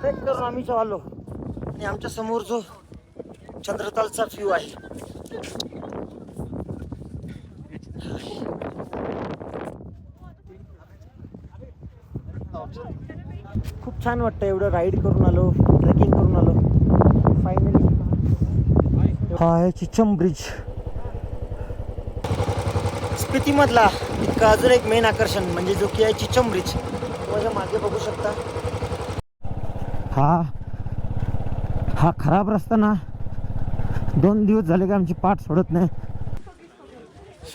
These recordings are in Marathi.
ट्रेक करून आम्ही आलो आणि आमच्या समोर जो चंद्रतालचा व्ह्यू आहे खूप छान वाटतं. एवढं राईड करून आलो, ट्रेकिंग करून आलो, फायनली हा आहे चिचम ब्रिज. स्पितीमधला इतका अजून एक मेन आकर्षण म्हणजे जो की आहे चिचम ब्रिज. माझ्या मागे बघू शकता. हा खराब रस्ता ना 2 दिवस झाले का आमची पाठ सोडत नाही.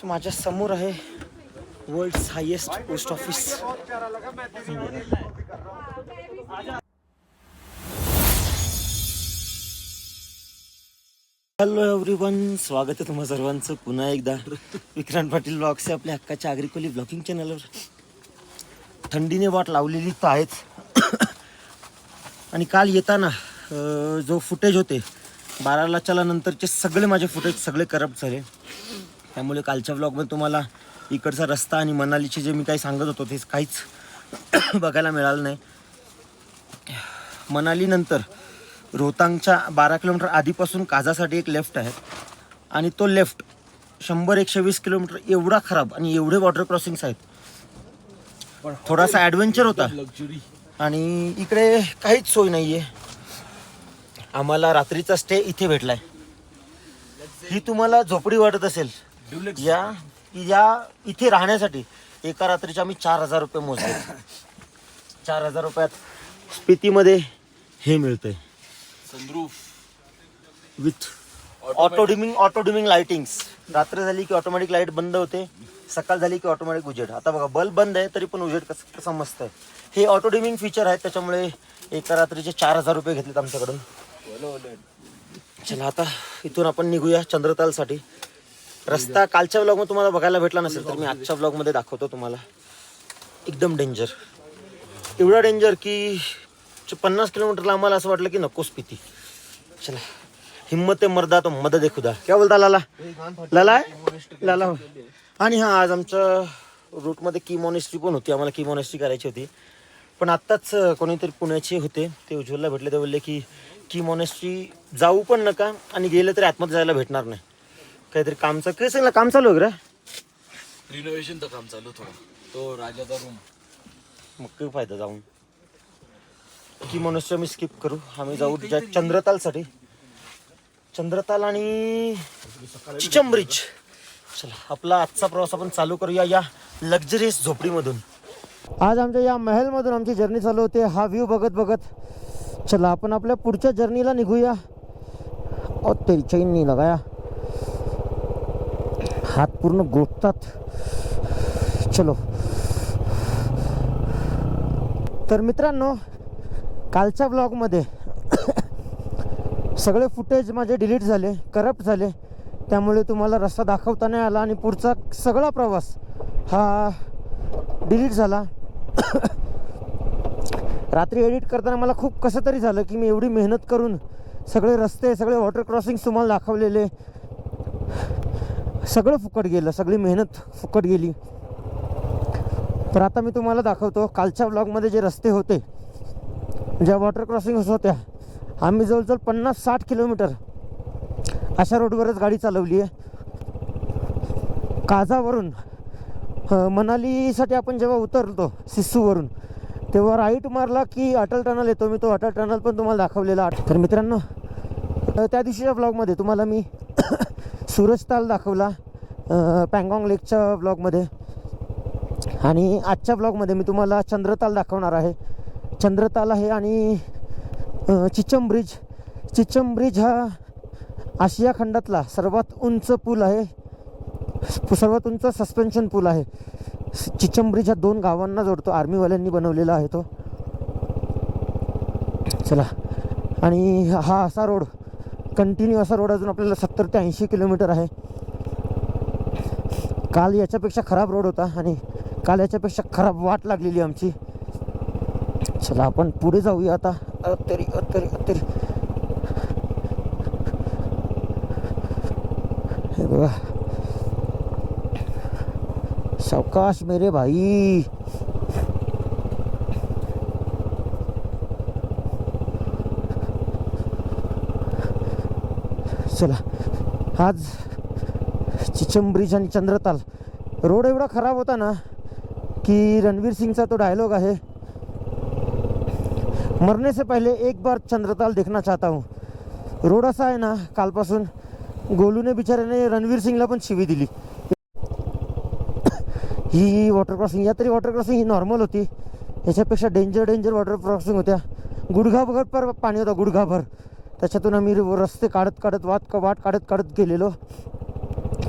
माझ्या समोर आहे world's highest post office. Hello everyone, स्वागत आहे तुम्हा सर्वांचं पुन्हा एकदा विक्रांत पाटील ब्लॉग्स आपल्या हक्काच्या आग्रिकोली ब्लॉगिंग चॅनलवर. थंडीने वाट लावलेली तर आहेच आणि काल येताना जो फुटेज होते 12 चला नंतरचे सगळे माझे फुटेज सगळे करप्ट झाले. त्यामुळे कालच्या ब्लॉगमध्ये तुम्हाला इकडचा रस्ता आणि मनालीचे जे मी काही सांगत होतो ते काहीच बघायला मिळालं नाही. मनालीनंतर रोहतांगच्या 12 किलोमीटर आधीपासून काझासाठी एक लेफ्ट आहे आणि तो लेफ्ट 100-120 किलोमीटर एवढा खराब आणि एवढे वॉटर क्रॉसिंग्स आहेत. थोडासा ॲडव्हेंचर होता आणि इकडे काहीच सोय नाही आहे. आम्हाला रात्रीचा स्टे इथे भेटला आहे. ही तुम्हाला झोपडी वाटत असेल, या इथे राहण्यासाठी एका रात्रीचे आम्ही 4000 रुपये मोजले. 4000 रुपयात स्पितीमध्ये हे मिळतंय sunroof with auto dimming lightings. रात्र झाली की ऑटोमॅटिक लाईट बंद होते, सकाळ झाली की ऑटोमॅटिक उजेड. आता बघा बल्ब बंद आहे तरी पण उजेड कसं मस्त आहे. हे ऑटो डिमिंग फीचर आहे, त्याच्यामुळे एका रात्रीचे 4000 रुपये घेतलेत आमच्याकडून. चला आता इथून आपण निघूया चंद्रतालसाठी. रस्ता कालच्या ब्लॉगमध्ये तुम्हाला बघायला भेटला नसेल तर मी आजच्या ब्लॉगमध्ये दाखवतो तुम्हाला. एकदम डेंजर, एवढा डेंजर की 50 किलोमीटरला आम्हाला असं वाटलं की नको स्पिती. चला, हिम्मत आहे मर्दा तो मदद आहे खुदा. क्या बोलता लाला. आणि हा आज आमच्या रूटमध्ये की मॉनेस्ट्री पण होती. आम्हाला की मॉनेस्ट्री करायची होती पण आत्ताच कोणीतरी पुण्याचे होते ते उज्ज्वलला भेटले. ते बोलले की मॉनेस्ट्री जाऊ पण नका आणि गेलं तरी आतमध्ये जायला भेटणार नाही. काहीतरी कामचं काय सांगितलं, काम चालू आहे का रिनोव्हेशनचं काम चालू थोडं. तो राजाचा रूम. मग काय फायदा जाऊन. की मनुष्य आम्ही स्किप करू. आम्ही जाऊ चंद्रतालसाठी. चंद्रताल आणि चिचम ब्रिज. चला आपला आजचा प्रवास आपण चालू करूया या लक्झरियस झोपडीमधून. आज आमच्या या महलमधून आमची जर्नी चालू होते हा व्ह्यू बघत बघत. चला आपण आपल्या पुढच्या जर्नीला निघूया. तेरी चैन नाही लगाया, हात पूर्ण गोठतात. चलो. तर मित्रांनो, कालच्या ब्लॉगमध्ये सगळे फुटेज माझे डिलीट झाले, करप्ट झाले. त्यामुळे तुम्हाला रस्ता दाखवता नाही आला आणि पुढचा सगळा प्रवास हा डिलीट झाला. रात्री एडिट करताना मला खूप कसं तरी झालं की मी एवढी मेहनत करून सगळे रस्ते, सगळे वॉटर क्रॉसिंग तुम्हाला दाखवलेले, सगळं फुकट गेलं, सगळी मेहनत फुकट गेली. तर आता मी तुम्हाला दाखवतो कालच्या ब्लॉगमध्ये जे रस्ते होते, ज्या वॉटर क्रॉसिंग होत्या. आम्ही जवळजवळ 50-60 किलोमीटर अशा रोडवरच गाडी चालवली आहे. काझावरून मनालीसाठी आपण जेव्हा उतरतो सिस्सूवरून तेव्हा राईट मारला की अटल टनल येतो. मी तो अटल टनल पण तुम्हाला दाखवलेला. तर मित्रांनो, त्या दिवशीच्या ब्लॉगमध्ये तुम्हाला मी सूरजताल दाखवला पँगॉंग लेकच्या ब्लॉगमध्ये आणि आजच्या ब्लॉगमध्ये मी तुम्हाला चंद्रताल दाखवणार आहे. चंद्रताल आहे आणि चिचम ब्रिज हा आशिया खंडातला सर्वात उंच पूल आहे, सर्वात उंच सस्पेन्शन पूल आहे. चिचम ब्रिज हा 2 गावांना जोडतो. आर्मीवाल्यांनी बनवलेला आहे तो. चला, आणि हा असा रोड, कंटिन्यू असा रोड अजून आपल्याला 70 ते 80 किलोमीटर आहे. काल याच्यापेक्षा खराब रोड होता आणि काल याच्यापेक्षा खराब वाट लागलेली आमची. चला आपण पुढे जाऊया आता. तरी हे बघा, सावकाश मेरे भाई. चला, आज चिचम ब्रिज आणि चंद्रताल रोड एवढा खराब होता ना की रणवीर सिंगचा तो डायलॉग आहे, मरने से पहले एक बार चंद्रताल देखना चाहता हूँ. रोड असा आहे ना, कालपासून गोलूने बिचाऱ्याने रणवीर सिंगला पण शिवी दिली. ही वॉटर क्रॉसिंग, या तरी वॉटर क्रॉसिंग ही नॉर्मल होती, याच्यापेक्षा डेंजर वॉटर क्रॉसिंग होत्या. गुडघाभर पर पाणी होता, गुडघाभर. त्याच्यातून आम्ही रस्ते काढत वाट काढत गेलेलो.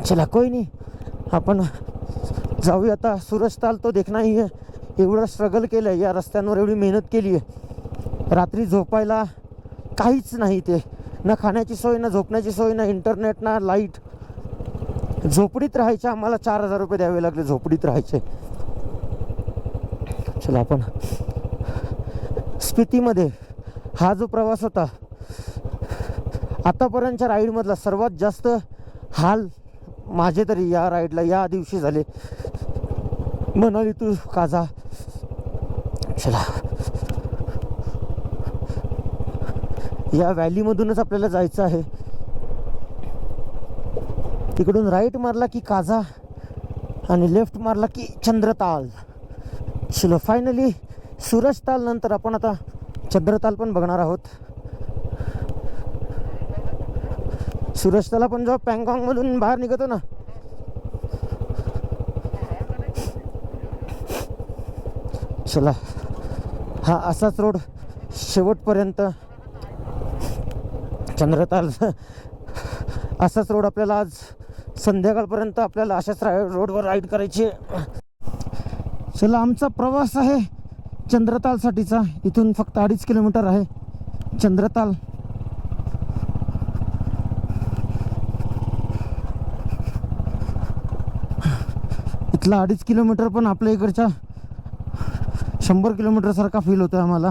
चला कोई नाही, आपण जाऊया आता. सूरजताल तो देखना ही आहे. एवढं स्ट्रगल केलं आहे या रस्त्यांवर, एवढी मेहनत केली आहे. रात्री झोपायला काहीच नाही, ते ना खाण्याची सोय, ना झोपण्याची सोय, ना इंटरनेट, ना लाईट. झोपडीत राहायचे, आम्हाला 4,000 रुपये द्यावे लागले झोपडीत राहायचे. चला, आपण स्पितीमध्ये हा जो प्रवास होता आतापर्यंतच्या राईडमधला सर्वात जास्त हाल माझे तरी या राईडला या दिवशी झाले. मनाली टू काझा. चला, या व्हॅलीमधूनच आपल्याला जायचं आहे. तिकडून राईट मारला की काझा आणि लेफ्ट मारला की चंद्रताल. चलो, फायनली सूरजताल नंतर आपण आता चंद्रताल पण बघणार आहोत. सूरजताल आपण जेव्हा पँगॉंगमधून बाहेर निघतो ना, चला, हा असाच रोड शेवटपर्यंत चंद्रताल. असाच रोड आपल्याला आज संध्याकाळपर्यंत आपल्याला अशाच रोडवर राईड करायची आहे. चला, आमचा प्रवास आहे चंद्रतालसाठीचा. इथून फक्त 2.5 किलोमीटर आहे चंद्रताल. इथला 2.5 किलोमीटर पण आपल्या इकडच्या 100 किलोमीटर सारखा फील होतो आम्हाला.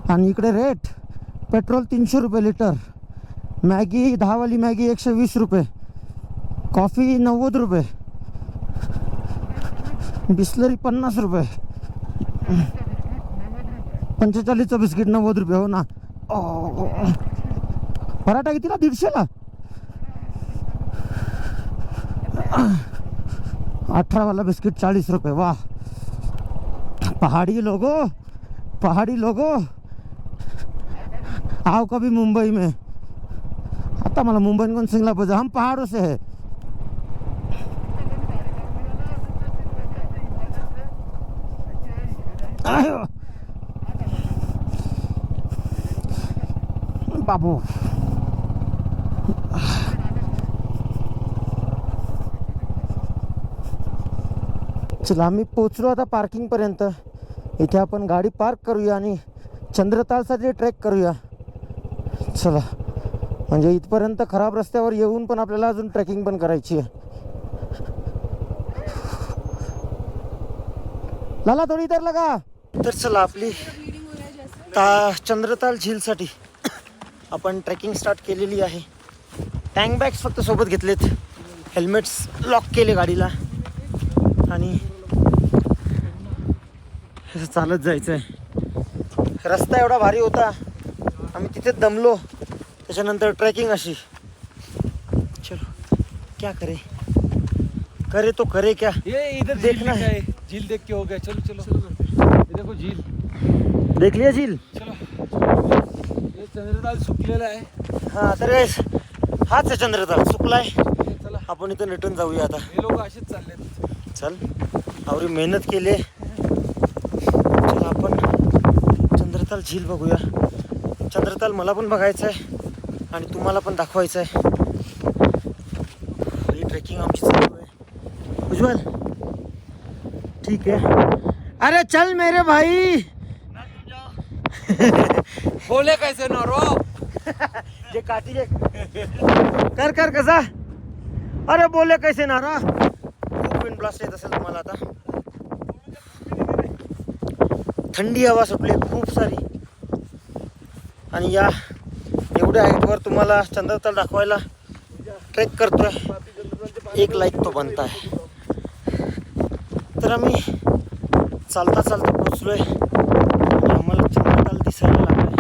आणि इकडे रेट, पेट्रोल 300 रुपये लिटर, मॅगी 10 वाली मॅगी 120 रुपये, कॉफी 90 रुपये, बिस्लरी 50 रुपये, 45चं बिस्किट 90 रुपये. हो ना. पराठा कितीला? 150ला. 18 वाला बिस्किट 40 रुपये. वाह, पहाड़ी लोगो आओ कभी मुंबई में. आता मला मुंबई कौन सिंगला पाहिजे, हम पहाड़ों से है. बाबू, चला, आम्ही पोचलो आता पार्किंगपर्यंत. इथे आपण गाडी पार्क करूया आणि चंद्रतालसाठी ट्रेक करूया. चला, म्हणजे इथपर्यंत खराब रस्त्यावर येऊन पण आपल्याला अजून ट्रेकिंग पण करायची आहे. लाला थोडी इतर लगा. तर चला, आपली चंद्रताल झीलसाठी आपण ट्रेकिंग स्टार्ट केलेली आहे. टँक बॅग्स फक्त सोबत घेतलेत, हेल्मेट्स लॉक केले गाडीला आणि चालत जायचं आहे. रस्ता एवढा भारी होता, आम्ही तिथेच दमलो. त्याच्यानंतर ट्रेकिंग अशी. चलो, क्या करे तो करे क्या. ये इधर देखना है, झील देख के हो गया. चलो ये देखो झील, देख लिया झील. चलो, ये चंद्रताल सुकलेला आहे. हा, तर हाच आहे चंद्रताल, सुकलाय. चला, आपण इथं रिटर्न जाऊया आता. हे लोक असेच चाललेत. चल, आवरी मेहनत केली. चला, आपण चंद्रताल झील बघूया. चंद्रताल मला पण बघायचं आहे आणि तुम्हाला पण दाखवायचं आहे. ही ट्रेकिंग आमची चालू आहे. उज्ज्वल, ठीक आहे. अरे चल मेरे भाई. बोले कैसे ना रो. जे काठी जे कर कसा. अरे बोले कैसे ना रा. खूप विंड ब्लास्ट येत असेल तुम्हाला आता. थंडी हवा सुटली खूप सारी. आणि या एवढ्या हाईटवर तुम्हाला चंद्रताल दाखवायला ट्रेक करतोय, एक लाईक तो बनता आहे. तर आम्ही चालता पोचलोय. आम्हाला चंद्रताल दिसायला लागलाय.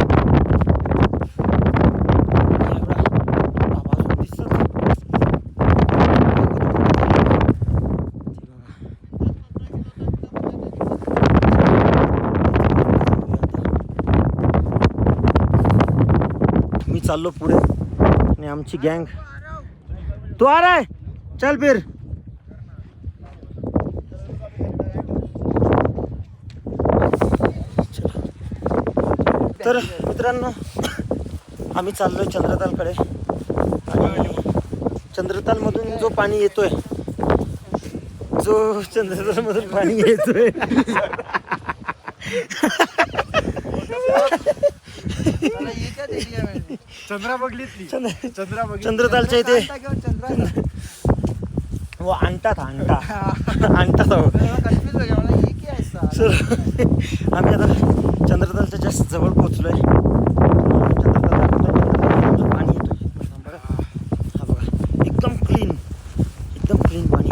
चाललो पुढे आणि आमची गँग. तू आ रहा है? चल फिर. तर मित्रांनो आम्ही चाललोय चंद्रतालकडे आणि चंद्रतालमधून जो पाणी येतोय चंद्रतालमधून पाणी येतोय चंद्रतालच्या इथे वो अंटा था अंटा था सर. आम्ही आता चंद्रतालच्या जास्त जवळ पोहोचलोय. चंद्रताल पाणी येतोय बघा. हा बघा एकदम क्लीन पाणी.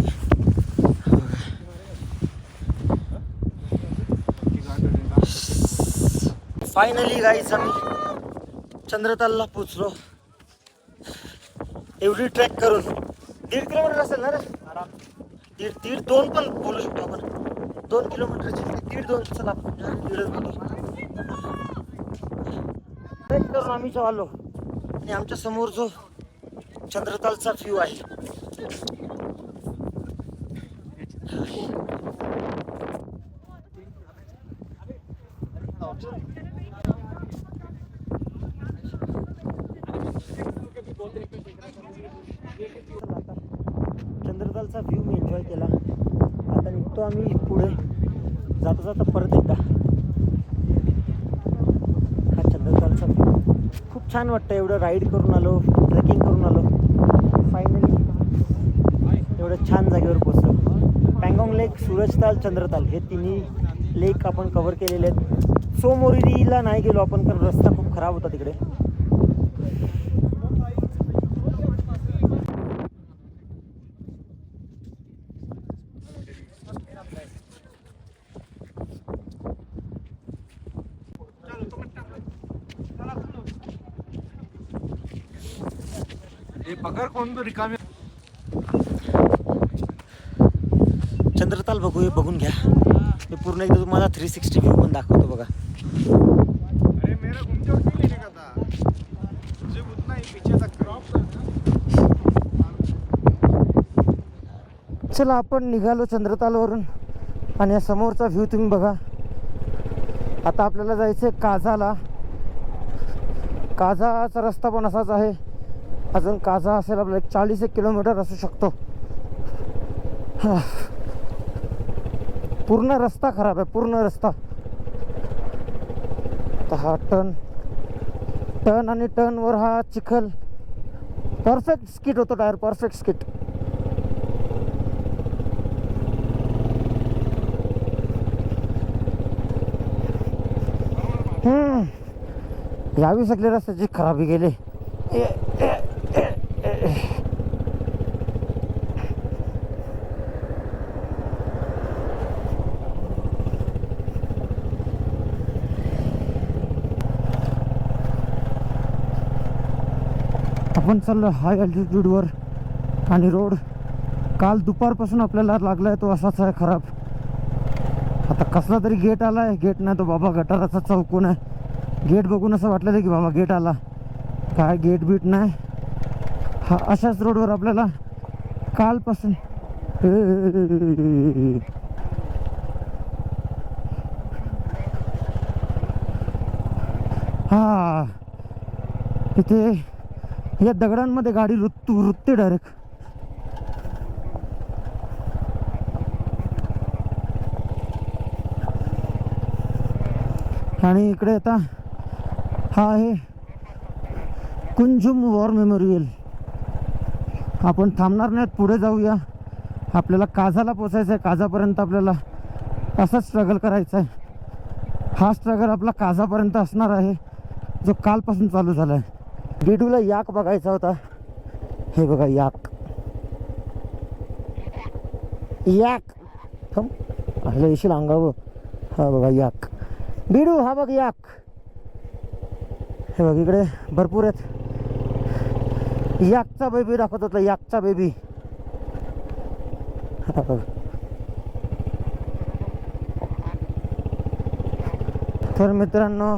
फायनली गाईज आम्ही चंद्रतालला पोचलो. एवढी ट्रॅक करून 1.5 किलोमीटर असेल ना रे. दीड 2 पण बोलू शकतो आपण. 2 किलोमीटरची 1.5-2 चला ट्रेक करून आम्ही आलो आणि आमच्या समोर जो चंद्रतालचा व्ह्यू आहे. चंद्रतालचा व्ह्यू मी एन्जॉय केला. आता निघतो आम्ही पुढे. जाता परत एकदा हा चंद्रतालचा व्ह्यू खूप छान वाटतं. एवढं राईड करून आलो, ट्रेकिंग करून आलो, फायनली एवढं छान जागेवर पोचलो. पँगॉंग लेक, सूरजताल, चंद्रताल हे तिन्ही लेक आपण कव्हर केलेले आहेत. सो मोरिरीला नाही गेलो आपण कारण रस्ता खूप खराब होता तिकडे. चंद्रताल बघून घ्या. मी पूर्ण एकदा तुम्हाला 360 व्ह्यू पण दाखवतो बघा. चला आपण निघालो चंद्रतालवरून आणि या समोरचा व्ह्यू तुम्ही बघा. आता आपल्याला जायचं आहे काझाला. काझाचा रस्ता पण असाच आहे. अजून काझा असेल आपल्याला 40 किलोमीटर असू शकतो. पूर्ण रस्ता खराब आहे, पूर्ण रस्ता. तर हा टर्न आणि टर्नवर हा चिखल. परफेक्ट स्किट होतो टायर, परफेक्ट स्किट. यावी सगळे रस्त्याची खराबी गेली. आपण चाललो हाय अल्टिट्यूडवर आणि रोड काल दुपारपासून आपल्याला लागलाय तो असाच आहे खराब. आता कसला तरी गेट आलाय. गेट नाही तो बाबा गटाराचा चौकोन आहे. गेट बघून असं वाटलेलं की बाबा गेट आला. काय गेट बीट नाही. हा अशाच रोडवर आपल्याला कालपासून हा इथे या दगडांमध्ये गाडी रुतते डायरेक्ट. आणि इकडे आता हा आहे कुंजुम वॉर मेमोरियल. आपण थांबणार नाहीत, पुढे जाऊया. आपल्याला काझाला पोचायचं आहे. काझापर्यंत आपल्याला असाच स्ट्रगल करायचा आहे. हा स्ट्रगल आपला काझापर्यंत असणार आहे जो कालपासून चालू झाला आहे. गेटूला याक बघायचा होता. हे बघा याक येशील अंगावं. हा बघा याक बिडू. हा बघ याक. हे बघ इकडे भरपूर आहेत. याकचा बेबी दाखवत होता. याकचा बेबी. हा बघ. तर मित्रांनो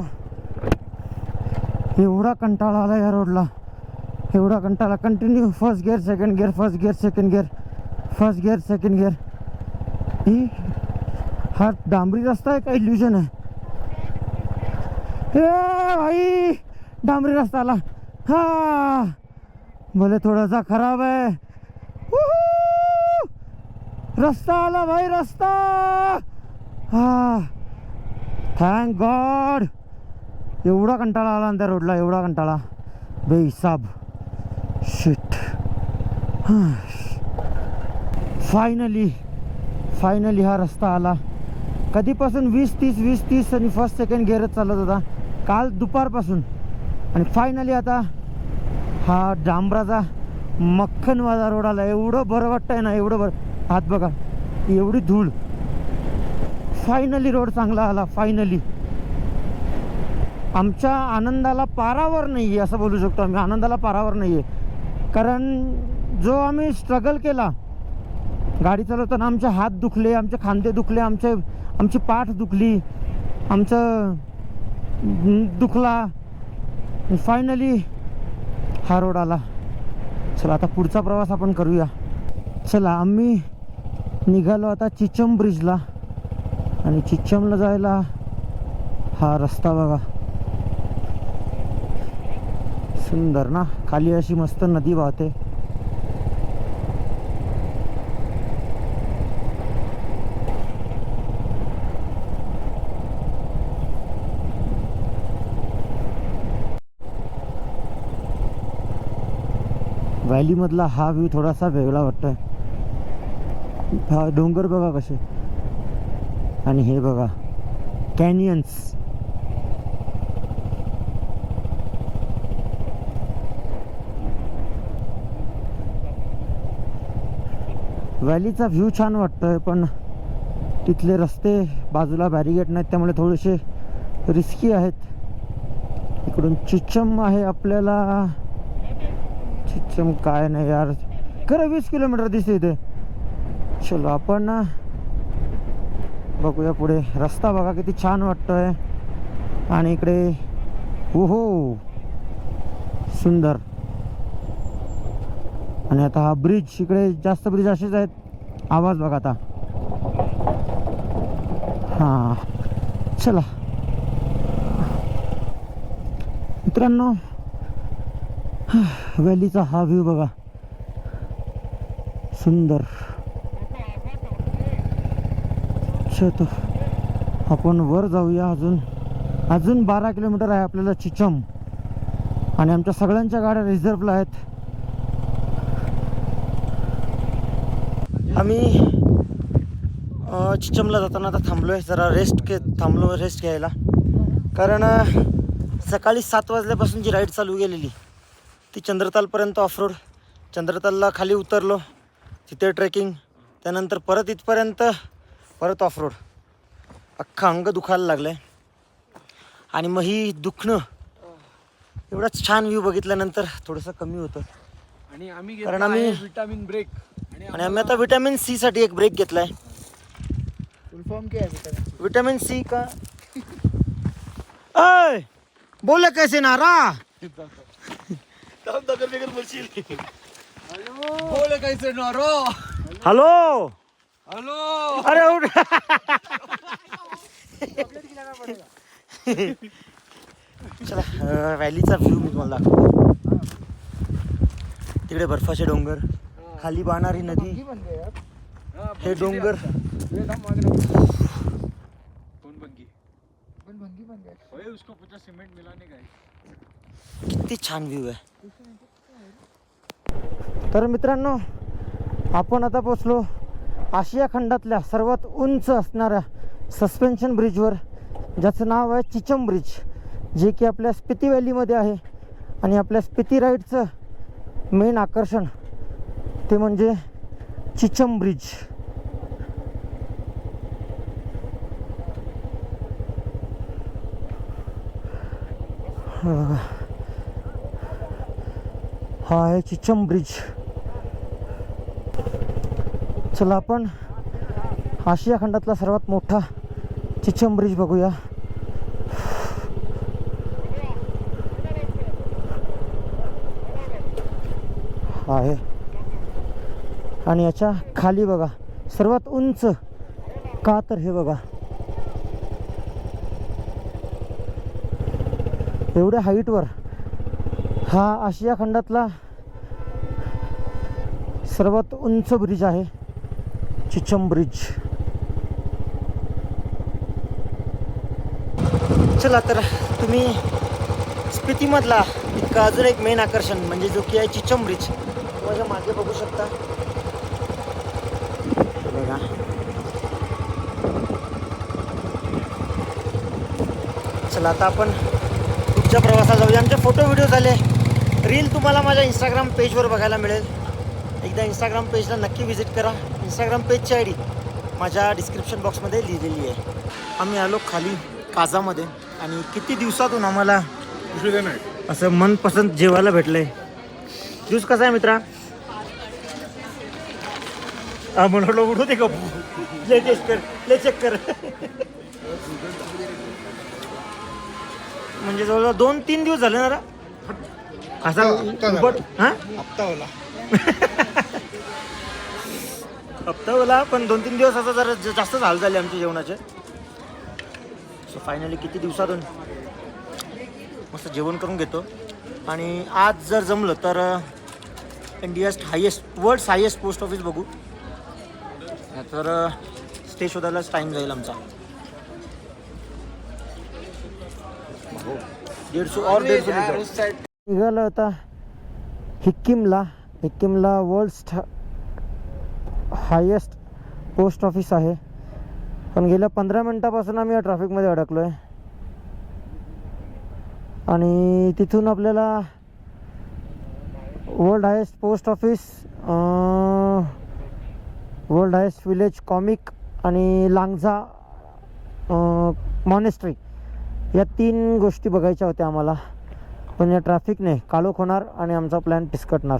एवढा कंटाळा आला या रोडला, एवढा कंटाळा. Continue first gear second gear, first gear second gear, first gear second gear. ही हा डांबरी रस्ता आहे का इल्युजन आहे? ए भाई डांबरी रस्ता आला. हा भले थोडासा खराब आहे. रस्ता आला भाई, रस्ता. हा थँक गॉड. एवढा कंटाळा आला त्या रोडला, एवढा कंटाळा बेहिसाब. शिट. फायनली हा रस्ता आला. कधीपासून 20-30 आणि फर्स्ट सेकंड गिअरच चालत होता काल दुपारपासून, आणि फायनली आता हा डांबराचा मक्खनवाला रोड आला. एवढं बरं वाटतंय ना, एवढं बरं. हात बघा, एवढी धूळ. फायनली रोड चांगला आला, फायनली. आमच्या आनंदाला पारावर नाही आहे असं बोलू शकतो आम्ही. आनंदाला पारावर नाही आहे, कारण जो आम्ही स्ट्रगल केला गाडी चालवताना, आमचे हात दुखले, आमचे खांदे दुखले, आमची पाठ दुखली, आमचं दुखला. फायनली हा रोड आला. चला आता पुढचा प्रवास आपण करूया. चला आम्ही निघालो आता चिचम ब्रिजला, आणि चिचमला जायला हा रस्ता बघा. सुंदर ना, खाली अशी मस्त नदी वाहते. व्हॅलीमधला हा व्ह्यू थोडासा वेगळा वाटतोय. हा डोंगर बघा कसे, आणि हे बघा कॅनियन्स. व्हॅलीचा व्ह्यू छान वाटतोय, पण तिथले रस्ते बाजूला बॅरिगेट नाहीत, त्यामुळे थोडेसे रिस्की आहेत. इकडून चिचम आहे आपल्याला. चिचम काय नाही यार, खरं 20 किलोमीटर दिसते इथे. चलो आपण बघूया पुढे. रस्ता बघा किती छान वाटतोय, आणि इकडे ओहो सुंदर. आणि आता हा ब्रिज, इकडे जास्त ब्रिज असेच आहेत. आवाज बघा आता. हां चला मित्रांनो, व्हॅलीचा हा व्ह्यू बघा, सुंदर. तो आपण वर जाऊया. अजून 12 किलोमीटर आहे आपल्याला चिचम, आणि आमच्या सगळ्यांच्या गाड्या रिझर्वला आहेत. आम्ही चिचमला जाताना आता थांबलो आहे, जरा रेस्ट घ्यायला. कारण सकाळी 7 वाजल्यापासून जी राईड चालू केलेली ती चंद्रतालपर्यंत ऑफरोड. चंद्रतालला खाली उतरलो, तिथे ट्रेकिंग, त्यानंतर परत इथपर्यंत परत ऑफरोड. अख्खं अंग दुखायला लागलं आहे. आणि मग ही दुखणं, एवढाच छान व्ह्यू बघितल्यानंतर थोडंसं कमी होतं. आणि आम्ही कारण आम्ही विटामिन ब्रेक, आणि आम्ही आता विटॅमिन सी साठी एक ब्रेक घेतलाय. फुल फॉर्म काय आहे विटामिन सी का? अय बोले कैसे नारा. बोले कैसे नारो. Hello hello. अरे उठ. चला व्हॅलीचा व्ह्यू मी तुम्हाला दाखवतो. तिकडे बर्फाचे डोंगर, खाली वाहणारी नदी, हे डोंगर. उसको पूछा सिमेंट मिलाने का है. किती छान व्ह्यू आहे. तर मित्रांनो, आपण आता पोचलो आशिया खंडातल्या सर्वात उंच असणाऱ्या सस्पेन्शन ब्रिजवर, ज्याचं नाव आहे चिचम ब्रिज, जे की आपल्या स्पिती व्हॅलीमध्ये आहे. आणि आपल्या स्पिती राईडचं मेन आकर्षण ते म्हणजे चिचम ब्रिज. हा आहे चिचम ब्रिज. चला आपण आशिया खंडातला सर्वात मोठा चिचम ब्रिज बघूया. आहे. आणि याच्या खाली बघा सर्वात उंच का तर हे बघा एवढ्या हाईटवर हा आशिया खंडातला सर्वात उंच ब्रिज आहे, चिचम ब्रिज. चला तर तुम्ही स्पितीमधला इतका अजून एक मेन आकर्षण म्हणजे जो की आहे चिचम ब्रिज, माझ्या मागे बघू शकता बघा. चला आता आपण पुढच्या प्रवासाला जाऊया. आमचे फोटो व्हिडिओ झाले, रील तुम्हाला माझ्या इंस्टाग्राम पेजवर बघायला मिळेल. एकदा इंस्टाग्राम पेजला नक्की व्हिजिट करा. इंस्टाग्राम पेजची आय डी माझ्या डिस्क्रिप्शन बॉक्समध्ये लिहिलेली आहे. आम्ही आलो खाली काजामध्ये आणि किती दिवसातून आम्हाला असं मनपसंत जेवायला भेटलंय. ज्यूस कसा आहे मित्रा? म्हणलं उठू दे गप, ले टेस्ट कर, ले चेक कर. म्हणजे जवळजवळ 2-3 दिवस झाले ना रा असा हां हप्ता होला, पण 2-3 दिवस असं जरा जास्त हाल झाले आमच्या जेवणाचे. सो फायनली किती दिवसातून मस्त जेवण करून घेतो. आणि आज जर जमलं तर वर्ल्ड्स हायेस्ट पोस्ट ऑफिस बघू, तर स्टे शोधायलाच टाईम जाईल आमचा. 150 निघालं आता हिक्किमला वर्ल्ड्स हायेस्ट पोस्ट ऑफिस आहे. पण गेल्या 15 मिनटापासून आम्ही या ट्रॅफिकमध्ये अडकलो आहे. आणि तिथून आपल्याला world highest post office, world highest village comic आणि लांगझा मॉनेस्ट्री या 3 गोष्टी बघायच्या होत्या आम्हाला. पण या ट्रॅफिकने काळोख होणार आणि आमचा प्लॅन फिसकटणार.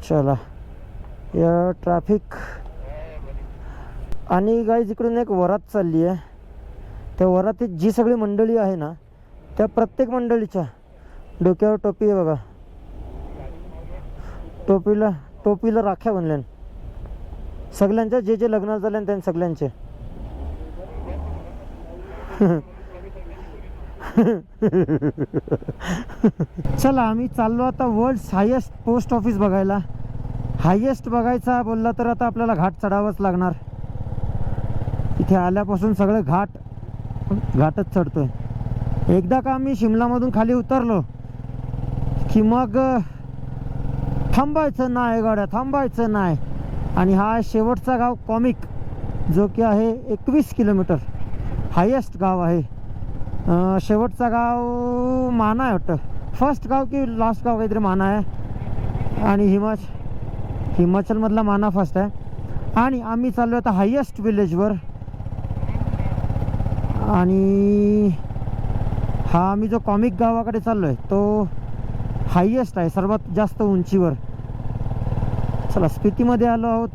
चला या ट्रॅफिक आणि गाईज इकडून एक वरात चालली आहे. त्या वरातीत जी सगळी मंडळी आहे ना, त्या प्रत्येक मंडळीच्या डोक्यावर टोपी आहे बघा. टोपीला राख्या बनल्या सगळ्यांच्या, जे लग्न झाले त्यांनी सगळ्यांचे. चला आम्ही चाललो आता वर्ल्ड्स हायेस्ट पोस्ट ऑफिस बघायला. हायेस्ट बघायचा बोलला तर आता आपल्याला घाट चढावंच लागणार. इथे आल्यापासून सगळे घाटच चढतोय. एकदा का आम्ही शिमलामधून खाली उतरलो की मग थांबायचं नाही गाड्या, थांबायचं नाही. आणि हा शेवटचा गाव कॉमिक, जो की आहे 21 किलोमीटर, हायेस्ट गाव आहे. शेवटचा गाव माना आहे वाटतं, फर्स्ट गाव की लास्ट गाव काहीतरी माना आहे. आणि हिमाचलमधला माना फर्स्ट आहे. आणि आम्ही चाललो आता हायेस्ट विलेजवर. आणि हा आम्ही जो कॉमिक गावाकडे चाललो आहे तो हायेस्ट आहे, सर्वात जास्त उंचीवर. चला स्पितीमध्ये आलो आहोत,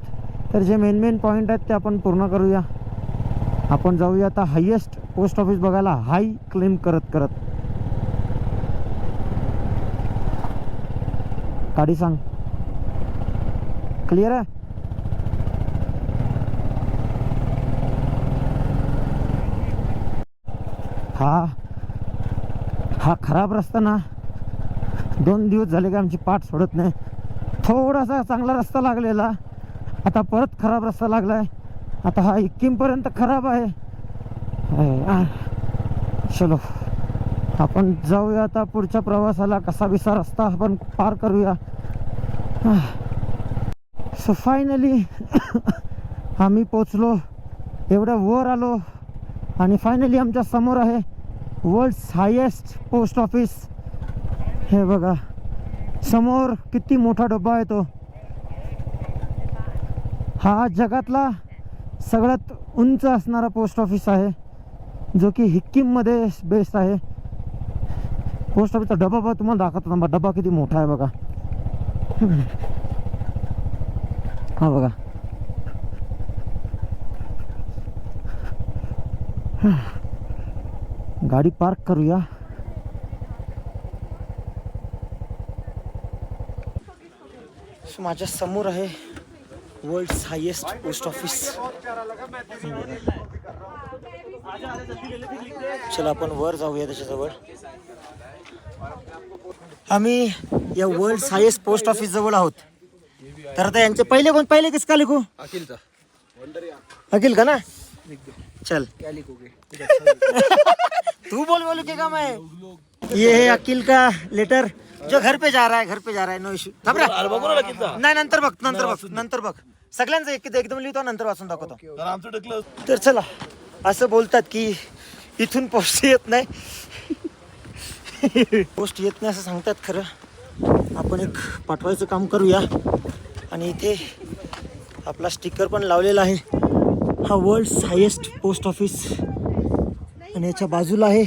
तर जे मेन पॉईंट आहेत ते आपण पूर्ण करूया. आपण जाऊया आता हायेस्ट पोस्ट ऑफिस बघायला, हाय क्लेम करत करत. गाडी सांग क्लिअर आहे. हा खराब रस्ता ना 2 दिवस झाले का आमची पाठ सोडत नाही. थोडासा चांगला रस्ता लागलेला, आता परत खराब रस्ता लागलाय. आता हा हिक्कीमपर्यंत खराब आहे. चलो आपण जाऊया आता पुढच्या प्रवासाला. कसा विसा रस्ता आपण पार करूया. सो फायनली आम्ही पोचलो, एवढ्या वर आलो आणि फायनली आमच्या समोर आहे वर्ल्ड्स हायेस्ट पोस्ट ऑफिस. हे बघा समोर किती मोठा डब्बा आहे तो. हा जगातला सगळ्यात उंच असणारा पोस्ट ऑफिस आहे, जो की हिक्कीममध्ये बेस्ट आहे. पोस्ट ऑफिसचा डबा बघा, तुम्हाला दाखवतो ना, डबा किती मोठा आहे बघा. हा बघा गाडी पार्क करूया. माझ्या समोर आहे वर्ल्ड हायेस्ट पोस्ट ऑफिस. चला आपण वर जाऊया त्याच्याजवळ. आम्ही या वर्ल्ड हायेस्ट पोस्ट ऑफिस जवळ आहोत. तर आता यांचे पहिले किस का लिखू? अखिल का ना. चल तू बोल के काम है. ये है अखिल का लेटर जो घर पे जा रहा है. No issue. नाही नंतर बघ सगळ्यांचं एकदम लिहितो नंतर वाचून दाखवतो. तर चला असं बोलतात की इथून पोस्ट येत नाही पोस्ट येत नाही असं सांगतात. खरं आपण एक पाठवायचं काम करूया. आणि इथे आपला स्टिकर पण लावलेला आहे. हा वर्ल्ड हायेस्ट पोस्ट ऑफिस आणि याच्या बाजूला आहे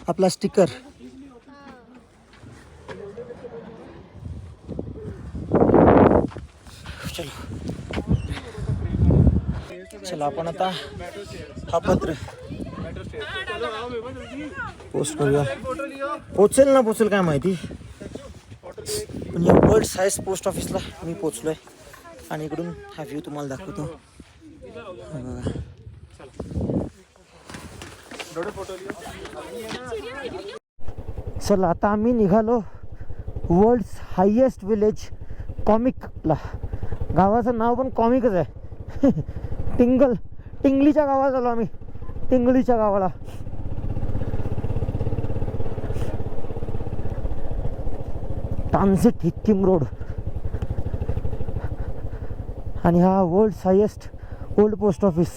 आपला स्टिकर. चला आपण आता हा पत्र पोस्ट करूया. पोचेल काय माहिती. पण या वर्ल्ड हायेस्ट पोस्ट ऑफिसला मी पोचलोय आणि इकडून हा व्ह्यू तुम्हाला दाखवतो. चला आता आम्ही निघालो वर्ल्ड हायेस्ट विलेज कॉमिकला. गावाचं नाव पण कॉमिकच आहे. टिंगलीच्या गावात आलो आम्ही. टिंगलीच्या गावाला. Transit Hikkim road. आणि हा world highest old post office.